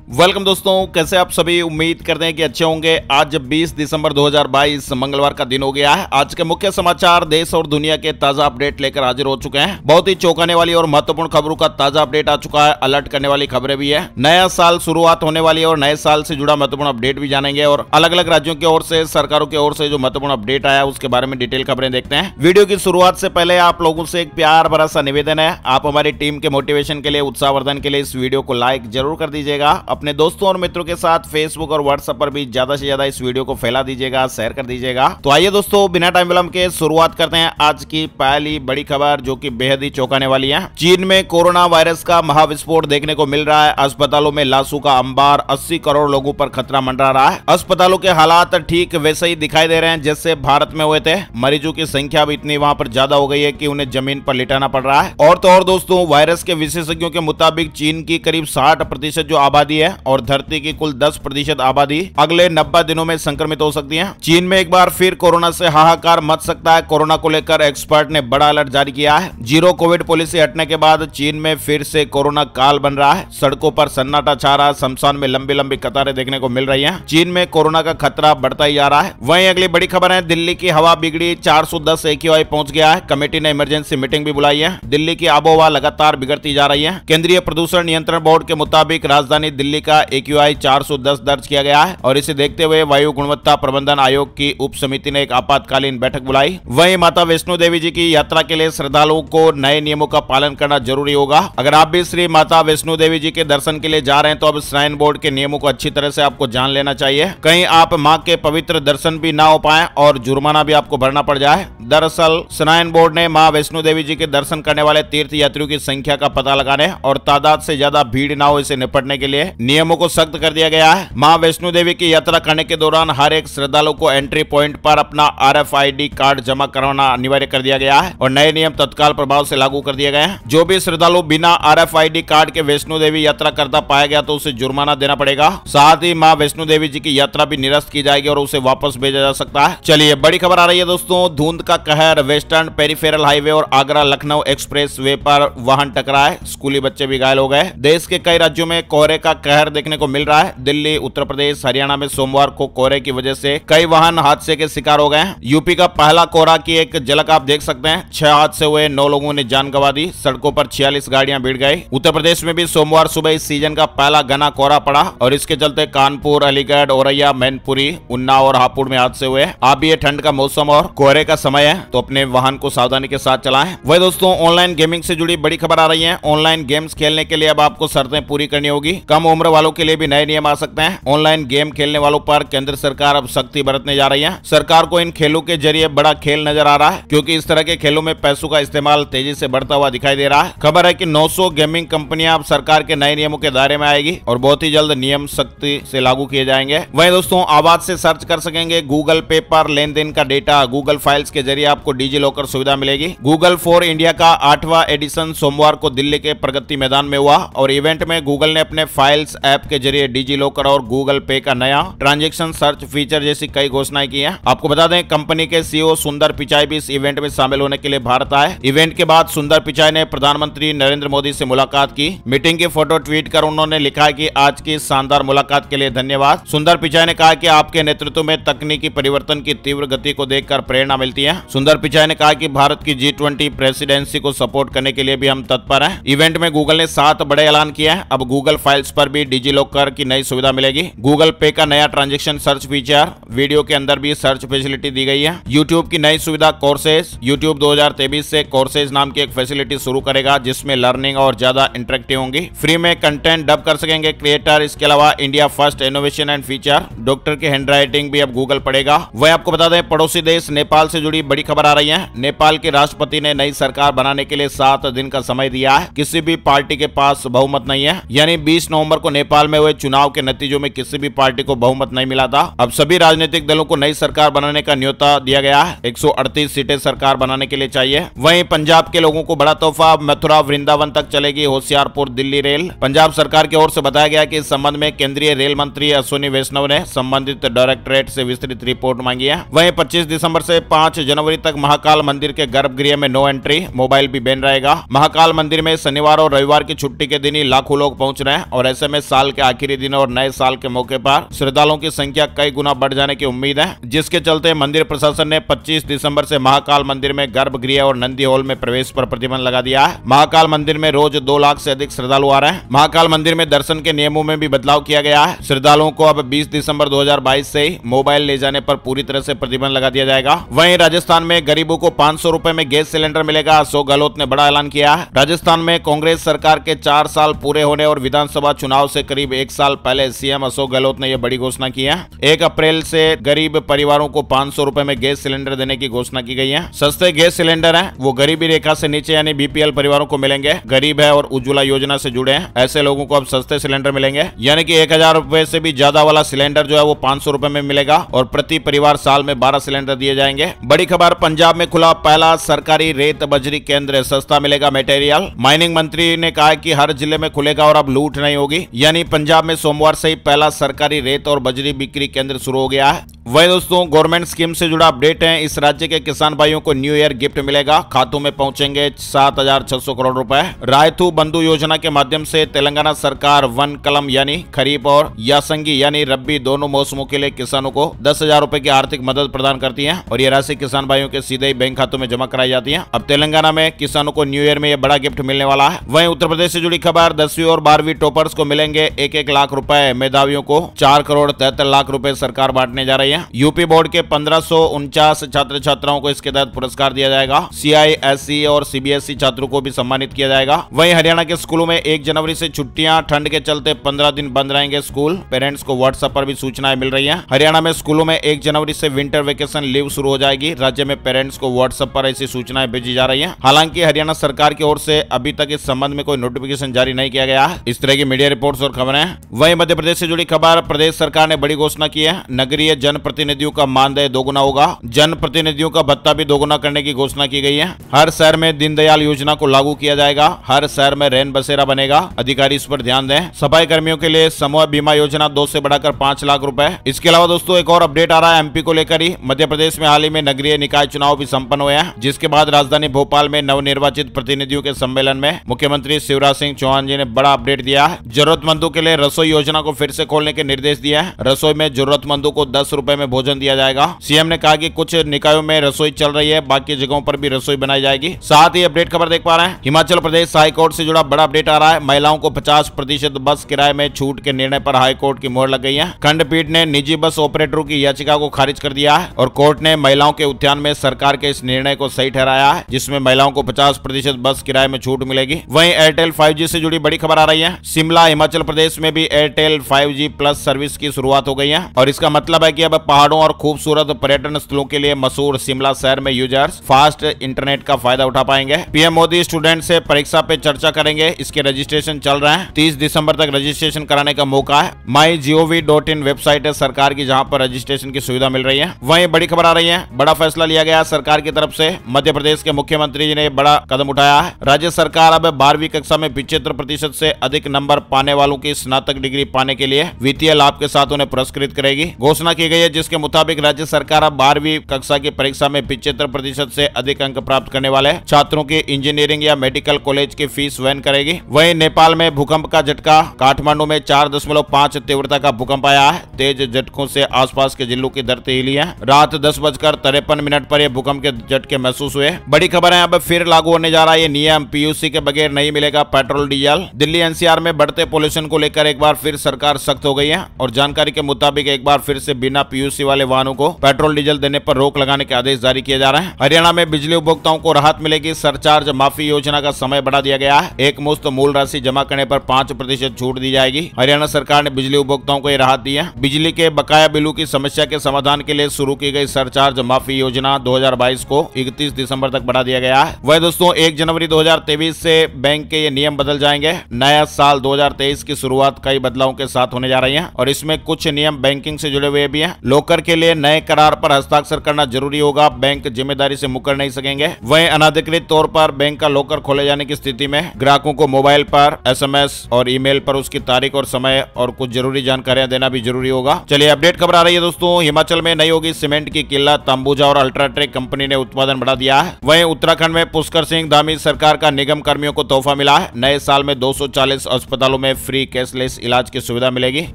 Welcome दोस्तों, कैसे आप सभी। उम्मीद करते हैं कि अच्छे होंगे। आज 20 दिसंबर 2022 मंगलवार का दिन हो गया है। आज के मुख्य समाचार, देश और दुनिया के ताजा अपडेट लेकर हाजिर हो चुके हैं। बहुत ही चौंकाने वाली और महत्वपूर्ण खबरों का ताजा अपडेट आ चुका है। अलर्ट करने वाली खबरें भी है। नया साल शुरुआत होने वाली है और नए साल से जुड़ा महत्वपूर्ण अपडेट भी जानेंगे और अलग अलग राज्यों की ओर से, सरकारों की ओर से जो महत्वपूर्ण अपडेट आया उसके बारे में डिटेल खबरें देखते हैं। वीडियो की शुरुआत से पहले आप लोगों से एक प्यार भरा सा निवेदन है, आप हमारी टीम के मोटिवेशन के लिए, उत्साहवर्धन के लिए इस वीडियो को लाइक जरूर कर दीजिएगा। अपने दोस्तों और मित्रों के साथ फेसबुक और व्हाट्सएप पर भी ज्यादा से ज्यादा इस वीडियो को फैला दीजिएगा, शेयर कर दीजिएगा। तो आइए दोस्तों, बिना टाइम विलंब के शुरुआत करते हैं आज की पहली बड़ी खबर, जो कि बेहद ही चौंकाने वाली है। चीन में कोरोना वायरस का महाविस्फोट देखने को मिल रहा है। अस्पतालों में लाशों का अंबार, 80 करोड़ लोगों पर खतरा मंडरा रहा है। अस्पतालों के हालात ठीक वैसे ही दिखाई दे रहे हैं जैसे भारत में हुए थे। मरीजों की संख्या भी इतनी वहां पर ज्यादा हो गई है कि उन्हें जमीन पर लिटाना पड़ रहा है। और तो और दोस्तों, वायरस के विशेषज्ञों के मुताबिक चीन की करीब 60% जो आबादी है और धरती की कुल 10% आबादी अगले 90 दिनों में संक्रमित हो सकती है। चीन में एक बार फिर कोरोना से हाहाकार मच सकता है। कोरोना को लेकर एक्सपर्ट ने बड़ा अलर्ट जारी किया है। जीरो कोविड पॉलिसी हटने के बाद चीन में फिर से कोरोना काल बन रहा है। सड़कों पर सन्नाटा छा रहा है। शमशान में लंबी लंबी कतारें देखने को मिल रही हैं। चीन में कोरोना का खतरा बढ़ता ही जा रहा है। वहीं अगली बड़ी खबर है, दिल्ली की हवा बिगड़ी, 410 AQI पहुंच गया है। कमेटी ने इमरजेंसी मीटिंग भी बुलाई है। दिल्ली की आबोहवा लगातार बिगड़ती जा रही है। केंद्रीय प्रदूषण नियंत्रण बोर्ड के मुताबिक राजधानी दिल्ली का AQI 410 दर्ज किया गया है और इसे देखते हुए वायु गुणवत्ता प्रबंधन आयोग की उप समिति ने एक आपातकालीन बैठक बुलाई। वहीं माता वैष्णो देवी जी की यात्रा के लिए श्रद्धालुओं को नए नियमों का पालन करना जरूरी होगा। अगर आप भी श्री माता वैष्णो देवी जी के दर्शन के लिए जा रहे हैं तो अब श्राइन बोर्ड के नियमों को अच्छी तरह से आपको जान लेना चाहिए। कहीं आप मां के पवित्र दर्शन भी ना हो पाए और जुर्माना भी आपको भरना पड़ जाए। दरअसल श्राइन बोर्ड ने मां वैष्णो देवी जी के दर्शन करने वाले तीर्थ यात्रियों की संख्या का पता लगाने और तादाद से ज्यादा भीड़ ना हो, इसे निपटने के लिए नियमों को सख्त कर दिया गया है। मां वैष्णो देवी की यात्रा करने के दौरान हर एक श्रद्धालु को एंट्री पॉइंट पर अपना RFID कार्ड जमा करवाना अनिवार्य कर दिया गया है और नए नियम तत्काल प्रभाव से लागू कर दिए गए हैं। जो भी श्रद्धालु बिना RFID कार्ड के वैष्णो देवी यात्रा करता पाया गया तो उसे जुर्माना देना पड़ेगा। साथ ही मां वैष्णो देवी जी की यात्रा भी निरस्त की जाएगी और उसे वापस भेजा जा सकता है। चलिए, बड़ी खबर आ रही है दोस्तों। धुंध का कहर, वेस्टर्न पेरिफेरल हाईवे और आगरा लखनऊ एक्सप्रेस वे पर वाहन टकराए, स्कूली बच्चे भी घायल हो गए। देश के कई राज्यों में कोहरे का कहर देखने को मिल रहा है। दिल्ली, उत्तर प्रदेश, हरियाणा में सोमवार को कोहरे की वजह से कई वाहन हादसे के शिकार हो गए हैं। यूपी का पहला कोहरा की एक झलक आप देख सकते हैं। 6 हादसे हुए, 9 लोगों ने जान गंवा दी। सड़कों पर 46 गाड़ियां भिड़ गई। उत्तर प्रदेश में भी सोमवार सुबह इस सीजन का पहला घना कोहरा पड़ा और इसके चलते कानपुर, अलीगढ़, औरैया, मैनपुरी, उन्नाव और हापुड़ में हादसे हुए। अब ये ठंड का मौसम और कोहरे का समय है तो अपने वाहन को सावधानी के साथ चलाएं। वही दोस्तों, ऑनलाइन गेमिंग से जुड़ी बड़ी खबर आ रही है। ऑनलाइन गेम्स खेलने के लिए अब आपको शर्तें पूरी करनी होगी। कम उम्र वालों के लिए भी नए नियम आ सकते हैं। ऑनलाइन गेम खेलने वालों पर केंद्र सरकार अब सख्ती बरतने जा रही है। सरकार को इन खेलों के जरिए बड़ा खेल नजर आ रहा है क्योंकि इस तरह के खेलों में पैसों का इस्तेमाल तेजी से बढ़ता हुआ दिखाई दे रहा है। खबर है कि 900 गेमिंग कंपनियां अब सरकार के नए नियमों के दायरे में आएगी और बहुत ही जल्द नियम सख्ती से लागू किए जाएंगे। वहीं दोस्तों, आवाज से सर्च कर सकेंगे। गूगल पे पर लेन देन का डेटा गूगल फाइल्स के जरिए आपको डिजी लॉकर सुविधा मिलेगी। गूगल फॉर इंडिया का 8वां एडिशन सोमवार को दिल्ली के प्रगति मैदान में हुआ और इवेंट में गूगल ने अपने फाइल्स ऐप के जरिए डिजी लॉकर और गूगल पे का नया ट्रांजैक्शन सर्च फीचर जैसी कई घोषणाएं की हैं। आपको बता दें, कंपनी के CEO सुंदर पिचाई भी इस इवेंट में शामिल होने के लिए भारत आए। इवेंट के बाद सुंदर पिचाई ने प्रधानमंत्री नरेंद्र मोदी से मुलाकात की। मीटिंग की फोटो ट्वीट कर उन्होंने लिखा कि आज की शानदार मुलाकात के लिए धन्यवाद। सुंदर पिचाई ने कहा कि आपके नेतृत्व में तकनीकी परिवर्तन की तीव्र गति को देखकर प्रेरणा मिलती है। सुंदर पिचाई ने कहा कि भारत की G20 प्रेसिडेंसी को सपोर्ट करने के लिए भी हम तत्पर हैं। इवेंट में गूगल ने 7 बड़े ऐलान किए हैं। अब गूगल फाइल्स पर भी डिजी लॉकर की नई सुविधा मिलेगी। गूगल पे का नया ट्रांजैक्शन सर्च फीचर, वीडियो के अंदर भी सर्च फैसिलिटी दी गई है। यूट्यूब की नई सुविधा कोर्सेज, यूट्यूब 2023 से कोर्सेज नाम की एक फैसिलिटी शुरू करेगा जिसमें लर्निंग और ज्यादा इंटरेक्टिव होंगी। फ्री में कंटेंट डब कर सकेंगे क्रिएटर। इसके अलावा India first innovation and feature, doctor की हैंडराइटिंग भी अब गूगल पढ़ेगा। वह आपको बता दें, पड़ोसी देश नेपाल से जुड़ी बड़ी खबर आ रही है। नेपाल के राष्ट्रपति ने नई सरकार बनाने के लिए 7 दिन का समय दिया है। किसी भी पार्टी के पास बहुमत नहीं है, यानी 20 नवंबर को नेपाल में हुए चुनाव के नतीजों में किसी भी पार्टी को बहुमत नहीं मिला था। अब सभी राजनीतिक दलों को नई सरकार बनाने का न्योता दिया गया है। 138 सीटें सरकार बनाने के लिए चाहिए। वहीं पंजाब के लोगों को बड़ा तोहफा, मथुरा वृंदावन तक चलेगी होशियारपुर दिल्ली रेल। पंजाब सरकार की ओर से बताया गया कि इस संबंध में केंद्रीय रेल मंत्री अश्विनी वैष्णव ने संबंधित डायरेक्टरेट से विस्तृत रिपोर्ट मांगी है। वहीं 25 दिसंबर से 5 जनवरी तक महाकाल मंदिर के गर्भगृह में नो एंट्री, मोबाइल भी बैन रहेगा। महाकाल मंदिर में शनिवार और रविवार की छुट्टी के दिन ही लाखों लोग पहुंच रहे हैं और ऐसे में साल के आखिरी दिन और नए साल के मौके पर श्रद्धालुओं की संख्या कई गुना बढ़ जाने की उम्मीद है, जिसके चलते मंदिर प्रशासन ने 25 दिसंबर से महाकाल मंदिर में गर्भगृह और नंदी हॉल में प्रवेश पर प्रतिबंध लगा दिया है। महाकाल मंदिर में रोज 2 लाख से अधिक श्रद्धालु आ रहे हैं। महाकाल मंदिर में दर्शन के नियमों में भी बदलाव किया गया है। श्रद्धालुओं को अब 20 दिसंबर 2022 से ही मोबाइल ले जाने पर पूरी तरह से प्रतिबंध लगा दिया जाएगा। वहीं राजस्थान में गरीबों को 500 रुपए में गैस सिलेंडर मिलेगा। अशोक गहलोत ने बड़ा ऐलान किया है। राजस्थान में कांग्रेस सरकार के 4 साल पूरे होने और विधानसभा चुनाव से करीब 1 साल पहले सीएम अशोक गहलोत ने यह बड़ी घोषणा की है। 1 अप्रैल से गरीब परिवारों को 500 रुपए में गैस सिलेंडर देने की घोषणा की गई है। सस्ते गैस सिलेंडर हैं वो गरीबी रेखा से नीचे यानी बीपीएल परिवारों को मिलेंगे। गरीब है और उज्ज्वला योजना से जुड़े हैं ऐसे लोगों को अब सस्ते सिलेंडर मिलेंगे, यानी कि 1000 रुपए से भी ज्यादा वाला सिलेंडर जो है वो 500 रुपए में मिलेगा और प्रति परिवार साल में 12 सिलेंडर दिए जाएंगे। बड़ी खबर, पंजाब में खुला पहला सरकारी रेत बजरी केंद्र, सस्ता मिलेगा मटेरियल। माइनिंग मंत्री ने कहा कि हर जिले में खुलेगा और अब लूट नहीं होगी, यानी पंजाब में सोमवार से ही पहला सरकारी रेत और बजरी बिक्री केंद्र शुरू हो गया है। वही दोस्तों गवर्नमेंट स्कीम से जुड़ा अपडेट है। इस राज्य के किसान भाइयों को न्यू ईयर गिफ्ट मिलेगा, खातों में पहुंचेंगे 7600 करोड़ रुपए। रायतू बंधु योजना के माध्यम से तेलंगाना सरकार वन कलम यानी खरीफ और यासंगी यानी रब्बी दोनों मौसमों के लिए किसानों को 10,000 रुपए की आर्थिक मदद प्रदान करती है और ये राशि किसान भाइयों के सीधे ही बैंक खातों में जमा कराई जाती है। अब तेलंगाना में किसानों को न्यू ईयर में यह बड़ा गिफ्ट मिलने वाला है। वहीं उत्तर प्रदेश से जुड़ी खबर, 10वीं और 12वीं टॉपर्स को मिलेंगे 1-1 लाख रुपए, मेधावियों को 4 करोड़ 73 लाख रुपए सरकार बांटने जा रही है। यूपी बोर्ड के 1549 छात्र छात्राओं को इसके तहत पुरस्कार दिया जाएगा। CISE और CBSE छात्रों को भी सम्मानित किया जाएगा। वहीं हरियाणा के स्कूलों में 1 जनवरी से छुट्टियां, ठंड के चलते 15 दिन बंद रहेंगे स्कूल। पेरेंट्स को व्हाट्सएप पर भी सूचनाएं मिल रही हैं। हरियाणा में स्कूलों में 1 जनवरी से विंटर वेकेशन लीव शुरू हो जाएगी। राज्य में पेरेंट्स को व्हाट्सएप पर ऐसी सूचनाएं भेजी जा रही हैं। हालांकि हरियाणा सरकार की ओर से अभी तक इस संबंध में कोई नोटिफिकेशन जारी नहीं किया गया है। इस तरह की मीडिया रिपोर्ट्स और खबरें। वहीं मध्य प्रदेश से जुड़ी खबर, प्रदेश सरकार ने बड़ी घोषणा की है। नगरीय जनप्रतिनिधियों का मानदेय दोगुना होगा। जनप्रतिनिधियों का भत्ता भी दोगुना करने की घोषणा की गई है। हर शहर में दीनदयाल योजना को लागू किया जाएगा। हर शहर में रैन बसेरा बनेगा। अधिकारी इस पर ध्यान दें। सफाई कर्मियों के लिए समूह बीमा योजना 2 से बढ़ाकर 5 लाख रुपए। इसके अलावा दोस्तों एक और अपडेट आ रहा है एमपी को लेकर ही। मध्य प्रदेश में हाल ही में नगरीय निकाय चुनाव भी संपन्न हुए हैं, जिसके बाद राजधानी भोपाल में नवनिर्वाचित प्रतिनिधियों के सम्मेलन में मुख्यमंत्री शिवराज सिंह चौहान जी ने बड़ा अपडेट दिया है। जरूरतमंदों के लिए रसोई योजना को फिर से खोलने के निर्देश दिए हैं। रसोई में जरूरतमंदों को 10 रुपए में भोजन दिया जाएगा। सीएम ने कहा कि कुछ निकायों में रसोई चल रही है, बाकी जगहों पर भी रसोई बनाई जाएगी। साथ ही अपडेट खबर देख पा रहे हैं, हिमाचल प्रदेश हाईकोर्ट से जुड़ा बड़ा अपडेट आ रहा है। महिलाओं को 50% बस किराए में छूट के निर्णय पर हाईकोर्ट की मोहर लग गई है। खंडपीठ ने निजी बस ऑपरेटरों की याचिका को खारिज कर दिया है और कोर्ट ने महिलाओं के उत्थान में सरकार के इस निर्णय को सही ठहराया है, जिसमें महिलाओं को 50% बस किराए में छूट मिलेगी। वहीं एयरटेल 5G से जुड़ी बड़ी खबर आ रही है। शिमला हिमाचल प्रदेश में भी एयरटेल 5G प्लस सर्विस की शुरुआत हो गई है और इसका मतलब है कि अब पहाड़ों और खूबसूरत पर्यटन स्थलों के लिए मशहूर शिमला शहर में यूजर्स फास्ट इंटरनेट का फायदा उठा पाएंगे। पीएम मोदी स्टूडेंट से परीक्षा पे चर्चा करेंगे। इसके रजिस्ट्रेशन चल रहे हैं। 30 दिसंबर तक रजिस्ट्रेशन कराने का मौका है। mygov.in वेबसाइट है सरकार की, जहां पर रजिस्ट्रेशन की सुविधा मिल रही है। वहीं बड़ी खबर आ रही है, बड़ा फैसला लिया गया सरकार की तरफ से। मध्य प्रदेश के मुख्यमंत्री जी ने बड़ा कदम उठाया है। राज्य सरकार अब 12वीं कक्षा में 75% से अधिक नंबर पाने वालों की स्नातक डिग्री पाने के लिए वित्तीय लाभ के साथ उन्हें पुरस्कृत करेगी। घोषणा की गई है, जिसके मुताबिक राज्य सरकार अब 12वीं कक्षा की परीक्षा में 75% से अधिक अंक प्राप्त करने वाले छात्रों की इंजीनियरिंग या मेडिकल कॉलेज की फीस वहन करेगी। वहीं नेपाल में भूकंप का झटका, काठमांडू में 4.5 तीव्रता का भूकंप आया है। तेज झटकों से आसपास के जिलों की धरती हिली है। रात 10:53 पर यह भूकंप के झटके महसूस हुए। बड़ी खबर है, अब फिर लागू होने जा रहा है ये नियम। पीयूसी के बगैर नहीं मिलेगा पेट्रोल डीजल। दिल्ली एनसीआर में बढ़ते पोल्यूशन को लेकर एक बार फिर सरकार सख्त हो गई है और जानकारी के मुताबिक एक बार फिर से बिना पीयूसी वाले वाहनों को पेट्रोल डीजल देने पर रोक लगाने के आदेश जारी किए जा रहे हैं। हरियाणा में बिजली उपभोक्ताओं को राहत मिलेगी। सरचार्ज माफी योजना का समय बढ़ा दिया गया है। एक मुश्त मूल राशि जमा करने पर 5% छूट दी जाएगी। हरियाणा सरकार ने बिजली उपभोक्ताओं को ये राहत दी है। बिजली के बकाया बिलों की समस्या के समाधान के लिए शुरू की गई सरचार्ज माफी योजना 2022 को 31 दिसंबर तक बढ़ा दिया गया है। वह दोस्तों 1 जनवरी 2023 से बैंक के ये नियम बदल जाएंगे। नया साल 2023 की शुरुआत कई बदलावों के साथ होने जा रही है और इसमें कुछ नियम बैंकिंग से जुड़े हुए भी हैं। लॉकर के लिए नए करार पर हस्ताक्षर करना जरूरी होगा, बैंक जिम्मेदारी से मुकर नहीं सकेंगे। वहीं अनाधिकृत तौर पर बैंक का लॉकर खोले जाने की स्थिति में ग्राहकों को मोबाइल पर SMS और ईमेल पर उसकी तारीख और समय और कुछ जरूरी जानकारियां देना भी जरूरी होगा। चलिए अपडेट खबर आ रही है दोस्तों। हिमाचल में नई होगी सीमेंट की किल्लत, अंबुजा और अल्ट्राटेक कंपनी ने उत्पादन बढ़ा दिया है। वहीं उत्तराखंड में पुष्कर सिंह धामी सरकार का निगम कर्मियों को तोहफा मिला है। नए साल में 240 अस्पतालों में फ्री कैशलेस इलाज की सुविधा मिलेगी।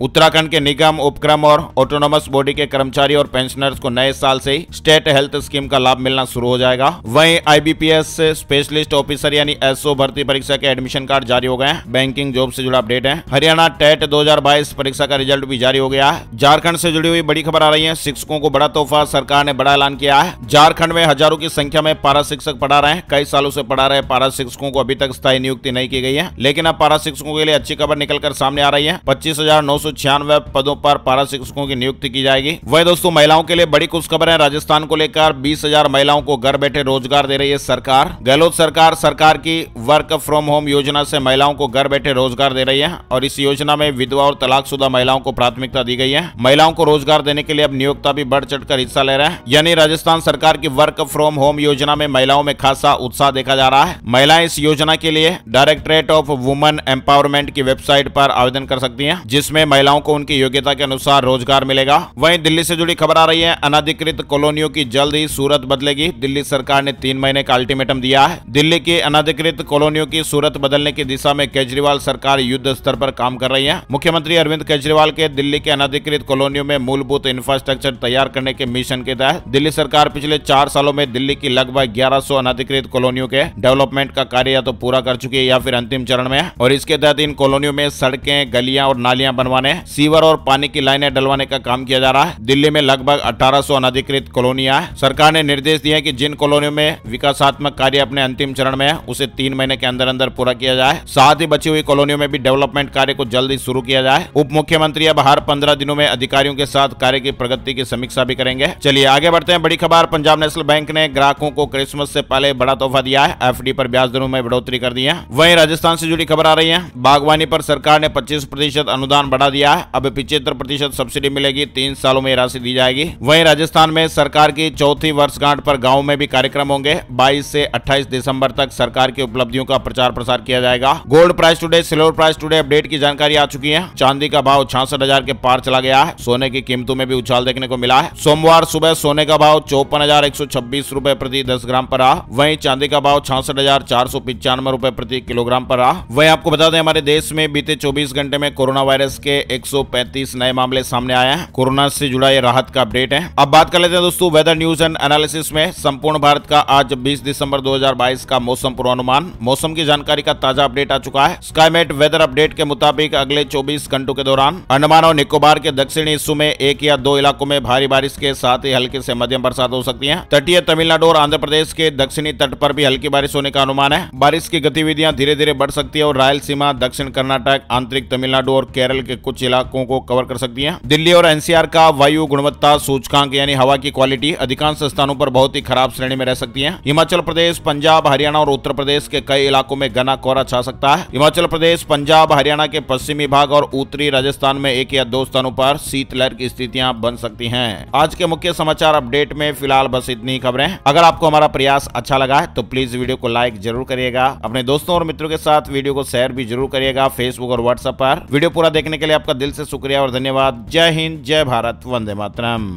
उत्तराखंड के निगम, उपक्रम और ऑटोनोमस बॉडी के कर्मचारी और पेंशनर्स को नए साल से ही स्टेट हेल्थ स्कीम का लाभ मिलना शुरू हो जाएगा। वहीं IBPS स्पेशलिस्ट ऑफिसर यानी SO भर्ती परीक्षा के एडमिशन कार्ड जारी हो गए हैं। बैंकिंग जॉब से जुड़ा अपडेट है। हरियाणा टेट 2022 परीक्षा का रिजल्ट भी जारी हो गया है। झारखंड से जुड़ी हुई बड़ी खबर आ रही है। शिक्षकों को बड़ा तोहफा, सरकार ने बड़ा ऐलान किया है। झारखंड में हजारों की संख्या में पारा शिक्षक पढ़ा रहे हैं। कई सालों से पढ़ा रहे पारा शिक्षकों को अभी तक स्थायी नियुक्ति नहीं की गई है, लेकिन अब पारा शिक्षकों के लिए अच्छी खबर निकलकर सामने आ रही है। 25,996 पदों पर पारा शिक्षकों की नियुक्ति की जाएगी। वही दोस्तों महिलाओं के लिए बड़ी खुशखबर है। राजस्थान को लेकर 20,000 महिलाओं को घर बैठे रोजगार दे रही है सरकार। गहलोत सरकार की वर्क फ्रॉम होम योजना से महिलाओं को घर बैठे रोजगार दे रही है और इस योजना में विधवा और तलाकशुदा महिलाओं को प्राथमिकता दी गई है। महिलाओं को रोजगार देने के लिए अब नियोक्ता भी बढ़ चढ़कर हिस्सा ले रहे हैं। यानी राजस्थान सरकार की वर्क फ्रॉम होम योजना में महिलाओं में खासा उत्साह देखा जा रहा है। महिलाएं इस योजना के लिए डायरेक्टरेट ऑफ वुमेन एम्पावरमेंट की वेबसाइट पर आवेदन कर सकती हैं, जिसमें महिलाओं को उनकी योग्यता के अनुसार रोजगार मिलेगा। वहीं दिल्ली से जुड़ी खबर आ रही है। अनाधिकृत कॉलोनियों की जल्द ही सूरत बदलेगी। दिल्ली सरकार ने 3 महीने का अल्टीमेटम दिया है। दिल्ली की अनाधिकृत कॉलोनियों की सूरत बदलने की दिशा में केजरीवाल सरकार युद्ध स्तर पर काम कर रही है। मुख्यमंत्री अरविंद केजरीवाल के दिल्ली के अनाधिकृत कॉलोनियों में मूलभूत इंफ्रास्ट्रक्चर तैयार करने के मिशन के तहत दिल्ली सरकार पिछले 4 सालों में दिल्ली की लगभग 1100 अनाधिकृत कॉलोनियों के डेवलपमेंट का कार्य या तो पूरा कर चुकी है या फिर अंतिम चरण में है। और इसके तहत इन कॉलोनियों में सड़कें, गलियां और नालियां बनवाने, सीवर और पानी की लाइनें डलवाने का काम किया जा रहा है। दिल्ली में लगभग 1800 अनाधिकृत कॉलोनियां हैं। सरकार ने निर्देश दिए हैं कि जिन कॉलोनियों में विकासात्मक कार्य अपने अंतिम चरण में है उसे 3 महीने के अंदर अंदर पूरा किया जाए। साथ ही बची हुई कॉलोनियों में भी डेवलपमेंट कार्य को जल्दी शुरू किया जाए। उप मुख्यमंत्री अब हर 15 दिनों में अधिकारियों के साथ कार्य की प्रगति की समीक्षा भी करेंगे। चलिए आगे बढ़ते हैं। बड़ी खबर, पंजाब नेशनल बैंक ने ग्राहकों को क्रिसमस से पहले बड़ा तोहफा दिया है। FD पर ब्याज दरों में बढ़ोतरी कर दी है। वहीं राजस्थान से जुड़ी खबर आ रही है। बागवानी पर सरकार ने 25% अनुदान बढ़ा दिया है। अब 75% सब्सिडी मिलेगी। 3 सालों में राशि दी जाएगी। वहीं राजस्थान में सरकार की 4थी वर्षगांठ पर गाँव में भी कार्यक्रम होंगे। 22 से 28 दिसंबर तक सरकार की उपलब्धियों का प्रचार प्रसार किया जाएगा। Gold price today, silver price today update की जानकारी आ चुकी है। चांदी का भाव 66,000 के पार चला गया है। सोने की कीमतों में भी उछाल देखने को मिला है। सोमवार सुबह सोने का भाव 54,126 रुपए प्रति 10 ग्राम पर रहा। वहीं चांदी का भाव 66,495 रुपए प्रति किलोग्राम पर रहा। वहीं आपको बता दें हमारे देश में बीते 24 घंटे में कोरोना वायरस के 135 नए मामले सामने आए हैं। कोरोना से जुड़ा ये राहत का अपडेट है। अब बात कर लेते हैं दोस्तों वेदर न्यूज एंड एनालिसिस में। संपूर्ण भारत का आज 20 दिसंबर 2022 का मौसम पूर्वानुमान, मौसम की जानकारी का ताजा अपडेट आ चुका है। स्काईमेट वेदर अपडेट के मुताबिक अगले 24 घंटों के दौरान अंडमान और निकोबार के दक्षिणी हिस्सों में 1 या 2 इलाकों में भारी बारिश के साथ ही हल्की से मध्यम बरसात हो सकती है। तटीय तमिलनाडु और आंध्र प्रदेश के दक्षिणी तट पर भी हल्की बारिश होने का अनुमान है। बारिश की गतिविधियां धीरे धीरे बढ़ सकती है और रायलसीमा, दक्षिण कर्नाटक, आंतरिक तमिलनाडु और केरल के कुछ इलाकों को कवर कर सकती है। दिल्ली और NCR का वायु गुणवत्ता सूचकांक यानी हवा की क्वालिटी अधिकांश स्थानों पर बहुत ही खराब श्रेणी में रह सकती है। हिमाचल प्रदेश, पंजाब, हरियाणा और उत्तर प्रदेश के कई इलाकों में घना कोहरा छा सकता है। हिमाचल प्रदेश, पंजाब, हरियाणा के पश्चिमी भाग और उत्तरी राजस्थान में 1 या 2 स्थानों पर शीतलहर की स्थितियां बन सकती हैं। आज के मुख्य समाचार अपडेट में फिलहाल बस इतनी ही खबरें। अगर आपको हमारा प्रयास अच्छा लगा है तो प्लीज वीडियो को लाइक जरूर करिएगा। अपने दोस्तों और मित्रों के साथ वीडियो को शेयर भी जरूर करिएगा फेसबुक और व्हाट्सएप पर। वीडियो पूरा देखने के लिए आपका दिल से शुक्रिया और धन्यवाद। जय हिंद, जय भारत, वंदे मातरम।